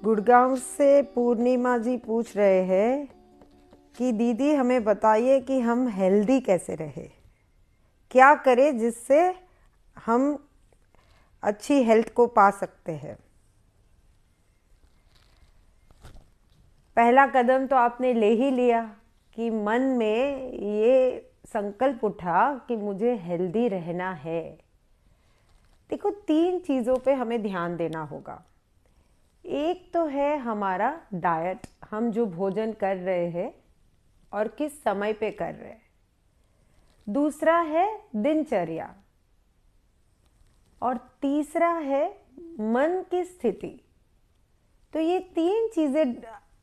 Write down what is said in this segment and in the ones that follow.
गुड़गांव से पूर्णिमा जी पूछ रहे हैं कि दीदी हमें बताइए कि हम हेल्दी कैसे रहे, क्या करें जिससे हम अच्छी हेल्थ को पा सकते हैं। पहला कदम तो आपने ले ही लिया कि मन में ये संकल्प उठा कि मुझे हेल्दी रहना है। देखो, 3 चीज़ों पे हमें ध्यान देना होगा। एक तो है हमारा डाइट, हम जो भोजन कर रहे हैं और किस समय पे कर रहे हैं। दूसरा है दिनचर्या और तीसरा है मन की स्थिति। तो ये 3 चीज़ें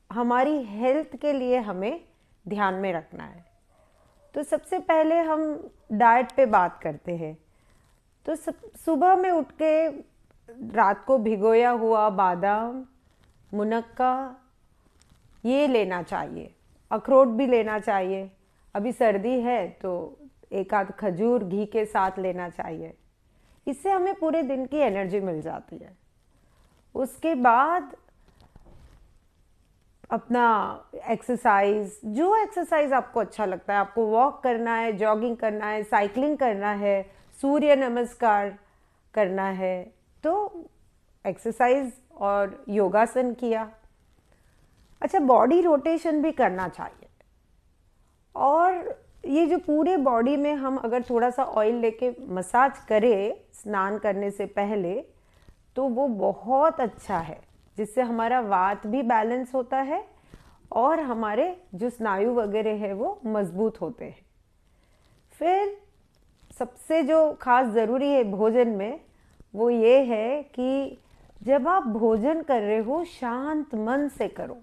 हमारी हेल्थ के लिए हमें ध्यान में रखना है। तो सबसे पहले हम डाइट पे बात करते हैं। तो सुबह में उठ के रात को भिगोया हुआ बादाम, मुनक्का ये लेना चाहिए। अखरोट भी लेना चाहिए। अभी सर्दी है तो एक आध खजूर घी के साथ लेना चाहिए। इससे हमें पूरे दिन की एनर्जी मिल जाती है। उसके बाद अपना एक्सरसाइज, जो एक्सरसाइज आपको अच्छा लगता है, आपको वॉक करना है, जॉगिंग करना है, साइकिलिंग करना है, सूर्य नमस्कार करना है, तो एक्सरसाइज और योगासन किया। अच्छा, बॉडी रोटेशन भी करना चाहिए। और ये जो पूरे बॉडी में हम अगर थोड़ा सा ऑयल लेके मसाज करें स्नान करने से पहले, तो वो बहुत अच्छा है, जिससे हमारा वात भी बैलेंस होता है और हमारे जो स्नायु वगैरह है वो मजबूत होते हैं। फिर सबसे जो खास ज़रूरी है भोजन में वो ये है कि जब आप भोजन कर रहे हो शांत मन से करो,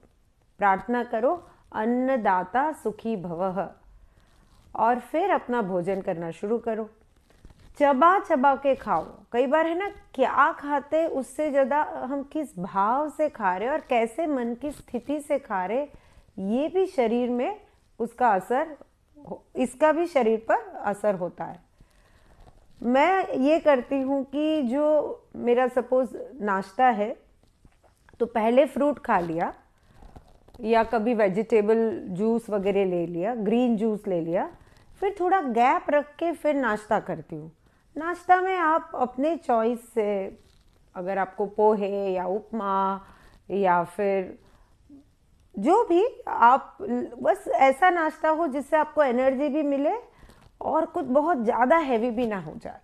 प्रार्थना करो अन्नदाता सुखी भवः, और फिर अपना भोजन करना शुरू करो। चबा चबा के खाओ। कई बार है ना, क्या खाते उससे ज़्यादा हम किस भाव से खा रहे और कैसे मन की स्थिति से खा रहे, ये भी शरीर में उसका असर, इसका भी शरीर पर असर होता है। मैं ये करती हूँ कि जो मेरा सपोज नाश्ता है तो पहले फ्रूट खा लिया या कभी वेजिटेबल जूस वगैरह ले लिया, ग्रीन जूस ले लिया, फिर थोड़ा गैप रख के फिर नाश्ता करती हूँ। नाश्ता में आप अपने चॉइस से, अगर आपको पोहे या उपमा या फिर जो भी, आप बस ऐसा नाश्ता हो जिससे आपको एनर्जी भी मिले और कुछ बहुत ज़्यादा हैवी भी ना हो जाए।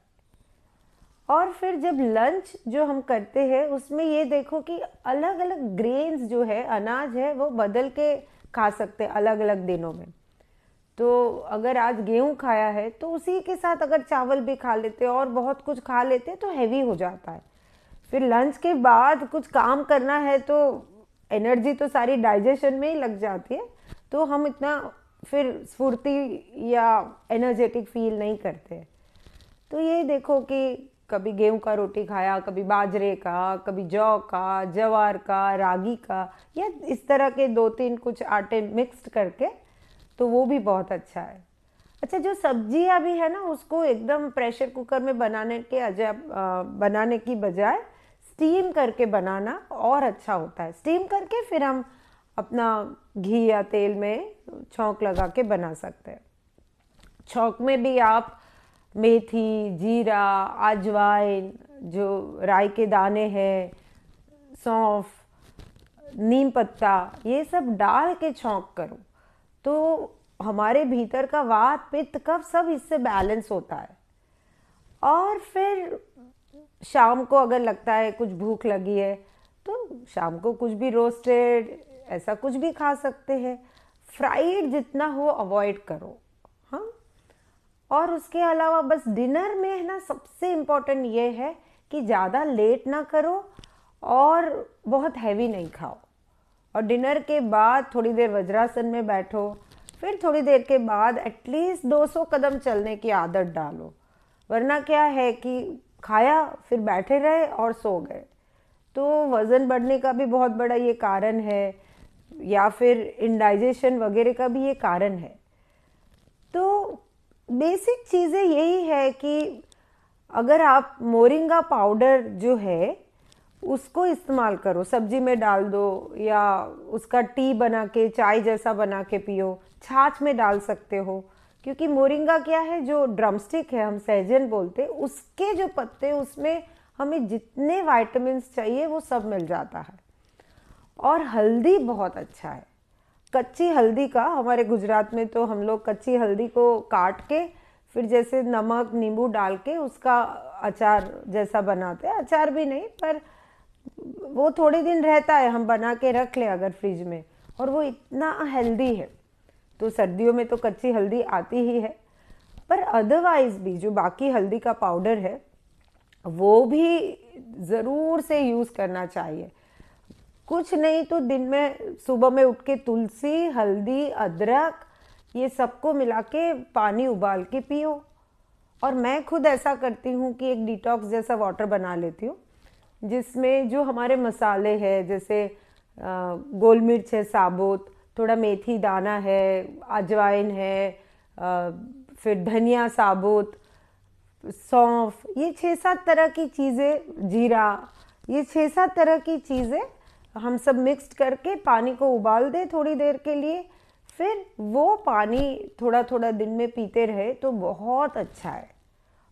और फिर जब लंच जो हम करते हैं उसमें ये देखो कि अलग अलग ग्रेन्स जो है, अनाज है, वो बदल के खा सकते हैं अलग अलग दिनों में। तो अगर आज गेहूं खाया है तो उसी के साथ अगर चावल भी खा लेते और बहुत कुछ खा लेते तो हैवी हो जाता है। फिर लंच के बाद कुछ काम करना है तो एनर्जी तो सारी डाइजेशन में ही लग जाती है, तो हम इतना फिर स्फूर्ति या एनर्जेटिक फील नहीं करते। तो ये देखो कि कभी गेहूं का रोटी खाया, कभी बाजरे का, कभी जौ का, जवार का, रागी का, या इस तरह के 2-3 कुछ आटे मिक्स्ड करके, तो वो भी बहुत अच्छा है। अच्छा, जो सब्जियां भी है ना, उसको एकदम प्रेशर कुकर में बनाने की बजाय स्टीम करके बनाना और अच्छा होता है। स्टीम करके फिर हम अपना घी या तेल में छौंक लगा के बना सकते हैं। छौंक में भी आप मेथी, जीरा, अजवाइन, जो राई के दाने हैं, सौंफ, नीम पत्ता, ये सब डाल के छौंक करो तो हमारे भीतर का वात, पित्त, कफ सब इससे बैलेंस होता है। और फिर शाम को अगर लगता है कुछ भूख लगी है तो शाम को कुछ भी रोस्टेड ऐसा कुछ भी खा सकते हैं। फ्राइड जितना हो अवॉइड करो। हाँ, और उसके अलावा बस डिनर में है ना, सबसे इम्पोर्टेंट ये है कि ज़्यादा लेट ना करो और बहुत हैवी नहीं खाओ। और डिनर के बाद थोड़ी देर वज्रासन में बैठो, फिर थोड़ी देर के बाद एटलीस्ट 200 कदम चलने की आदत डालो। वरना क्या है कि खाया फिर बैठे रहे और सो गए, तो वज़न बढ़ने का भी बहुत बड़ा ये कारण है, या फिर इंडाइजेशन वगैरह का भी ये कारण है। तो बेसिक चीज़ें यही है कि अगर आप मोरिंगा पाउडर जो है उसको इस्तेमाल करो, सब्जी में डाल दो या उसका टी बना के चाय जैसा बना के पियो, छाछ में डाल सकते हो। क्योंकि मोरिंगा क्या है, जो ड्रमस्टिक है हम सहजन बोलते, उसके जो पत्ते, उसमें हमें जितने विटामिन्स चाहिए वो सब मिल जाता है। और हल्दी बहुत अच्छा है, कच्ची हल्दी का, हमारे गुजरात में तो हम लोग कच्ची हल्दी को काट के फिर जैसे नमक नींबू डाल के उसका अचार जैसा बनाते हैं, अचार भी नहीं पर वो थोड़े दिन रहता है, हम बना के रख ले अगर फ्रिज में, और वो इतना हेल्दी है। तो सर्दियों में तो कच्ची हल्दी आती ही है, पर अदरवाइज भी जो बाकी हल्दी का पाउडर है वो भी ज़रूर से यूज़ करना चाहिए। कुछ नहीं तो दिन में सुबह में उठ के तुलसी, हल्दी, अदरक ये सबको मिला के पानी उबाल के पियो। और मैं खुद ऐसा करती हूँ कि एक डिटॉक्स जैसा वाटर बना लेती हूँ, जिसमें जो हमारे मसाले हैं, जैसे गोल मिर्च है साबुत, थोड़ा मेथी दाना है, अजवाइन है, फिर धनिया साबुत, सौंफ, ये 6-7 तरह की चीज़ें, जीरा, ये 6-7 तरह की चीज़ें हम सब मिक्स्ड करके पानी को उबाल दें थोड़ी देर के लिए, फिर वो पानी थोड़ा थोड़ा दिन में पीते रहे तो बहुत अच्छा है।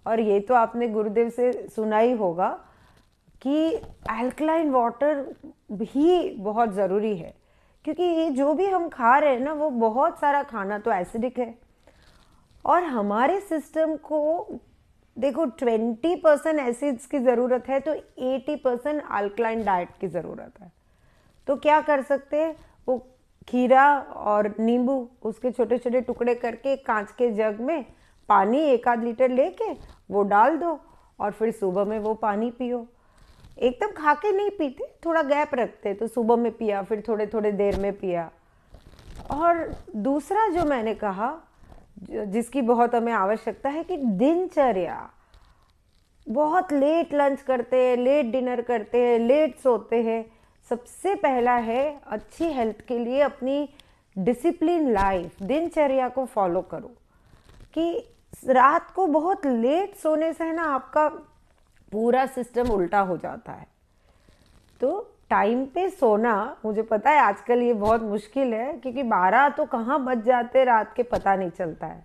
और ये तो आपने गुरुदेव से सुना ही होगा कि अल्कलाइन वाटर भी बहुत ज़रूरी है, क्योंकि ये जो भी हम खा रहे हैं ना, वो बहुत सारा खाना तो एसिडिक है। और हमारे सिस्टम को देखो 20% एसिड्स की ज़रूरत है तो 80% अल्कलाइन डाइट की ज़रूरत है। तो क्या कर सकते हैं, वो खीरा और नींबू उसके छोटे छोटे टुकड़े करके कांच के जग में पानी 1-8 लीटर लेके वो डाल दो, और फिर सुबह में वो पानी पियो। एकदम खा के नहीं पीते, थोड़ा गैप रखते, तो सुबह में पिया, फिर थोड़े थोड़े देर में पिया। और दूसरा जो मैंने कहा, जिसकी बहुत हमें आवश्यकता है, कि दिनचर्या, बहुत लेट लंच करते हैं, लेट डिनर करते हैं, लेट सोते हैं। सबसे पहला है अच्छी हेल्थ के लिए अपनी डिसिप्लिन लाइफ, दिनचर्या को फॉलो करो। कि रात को बहुत लेट सोने से है ना, आपका पूरा सिस्टम उल्टा हो जाता है। तो टाइम पे सोना, मुझे पता है आजकल ये बहुत मुश्किल है, क्योंकि 12 तो कहाँ बज जाते रात के पता नहीं चलता है,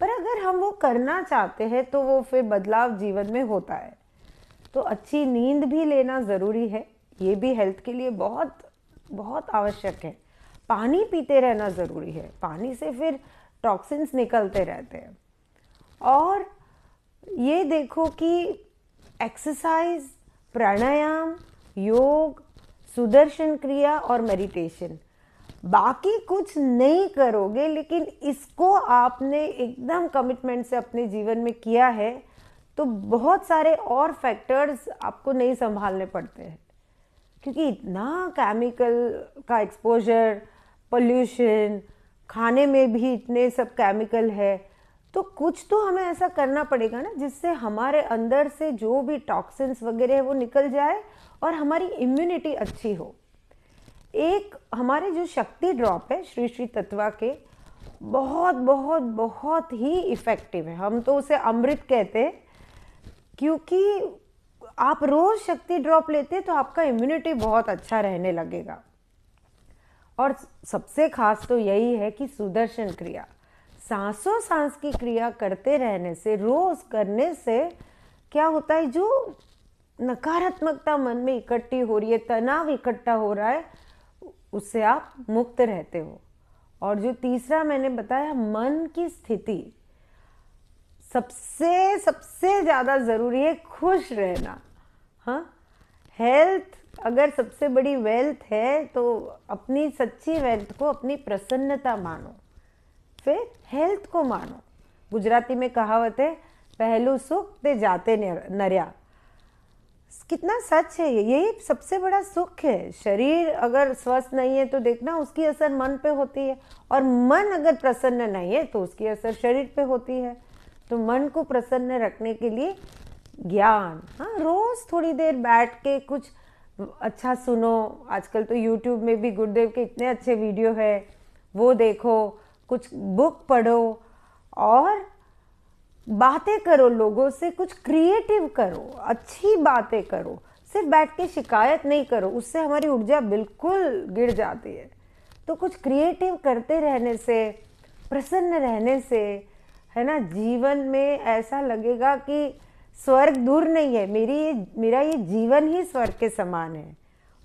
पर अगर हम वो करना चाहते हैं तो वो फिर बदलाव जीवन में होता है। तो अच्छी नींद भी लेना ज़रूरी है, ये भी हेल्थ के लिए बहुत बहुत आवश्यक है। पानी पीते रहना ज़रूरी है, पानी से फिर टॉक्सिन्स निकलते रहते हैं। और ये देखो कि एक्सरसाइज, प्राणायाम, योग, सुदर्शन क्रिया और मेडिटेशन, बाकी कुछ नहीं करोगे, लेकिन इसको आपने एकदम कमिटमेंट से अपने जीवन में किया है तो बहुत सारे और फैक्टर्स आपको नहीं संभालने पड़ते हैं। क्योंकि इतना केमिकल का एक्सपोजर, पोल्यूशन, खाने में भी इतने सब केमिकल है, तो कुछ तो हमें ऐसा करना पड़ेगा ना, जिससे हमारे अंदर से जो भी टॉक्सिन्स वगैरह है वो निकल जाए और हमारी इम्यूनिटी अच्छी हो। एक हमारे जो शक्ति ड्रॉप है श्री श्री तत्वा के, बहुत बहुत बहुत ही इफ़ेक्टिव है। हम तो उसे अमृत कहते हैं, क्योंकि आप रोज़ शक्ति ड्रॉप लेते तो आपका इम्यूनिटी बहुत अच्छा रहने लगेगा। और सबसे खास तो यही है कि सुदर्शन क्रिया, सांसों सांस की क्रिया करते रहने से, रोज़ करने से क्या होता है, जो नकारात्मकता मन में इकट्ठी हो रही है, तनाव इकट्ठा हो रहा है, उससे आप मुक्त रहते हो। और जो तीसरा मैंने बताया, मन की स्थिति, सबसे सबसे ज़्यादा ज़रूरी है खुश रहना। हाँ, हेल्थ अगर सबसे बड़ी वेल्थ है तो अपनी सच्ची वेल्थ को अपनी प्रसन्नता मानो, फिर हेल्थ को मानो। गुजराती में कहावत है, पहलू सुख ते जाते नर्या। कितना सच है ये, यही सबसे बड़ा सुख है। शरीर अगर स्वस्थ नहीं है तो देखना उसकी असर मन पे होती है, और मन अगर प्रसन्न नहीं है तो उसकी असर शरीर पे होती है। तो मन को प्रसन्न रखने के लिए ज्ञान, हाँ, रोज़ थोड़ी देर बैठ के कुछ अच्छा सुनो। आजकल तो यूट्यूब में भी गुरुदेव के इतने अच्छे वीडियो है, वो देखो, कुछ बुक पढ़ो और बातें करो लोगों से, कुछ क्रिएटिव करो, अच्छी बातें करो। सिर्फ बैठ के शिकायत नहीं करो, उससे हमारी ऊर्जा बिल्कुल गिर जाती है। तो कुछ क्रिएटिव करते रहने से, प्रसन्न रहने से, है ना, जीवन में ऐसा लगेगा कि स्वर्ग दूर नहीं है, मेरा ये जीवन ही स्वर्ग के समान है।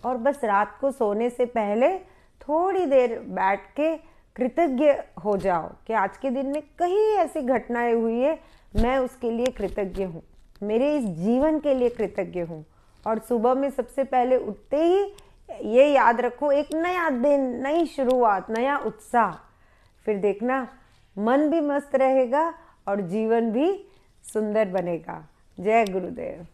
और बस रात को सोने से पहले थोड़ी देर बैठ के कृतज्ञ हो जाओ कि आज के दिन में कहीं ऐसी घटनाएं हुई है, मैं उसके लिए कृतज्ञ हूँ, मेरे इस जीवन के लिए कृतज्ञ हूँ। और सुबह में सबसे पहले उठते ही ये याद रखो, एक नया दिन, नई शुरुआत, नया उत्साह। फिर देखना मन भी मस्त रहेगा और जीवन भी सुंदर बनेगा। जय गुरुदेव।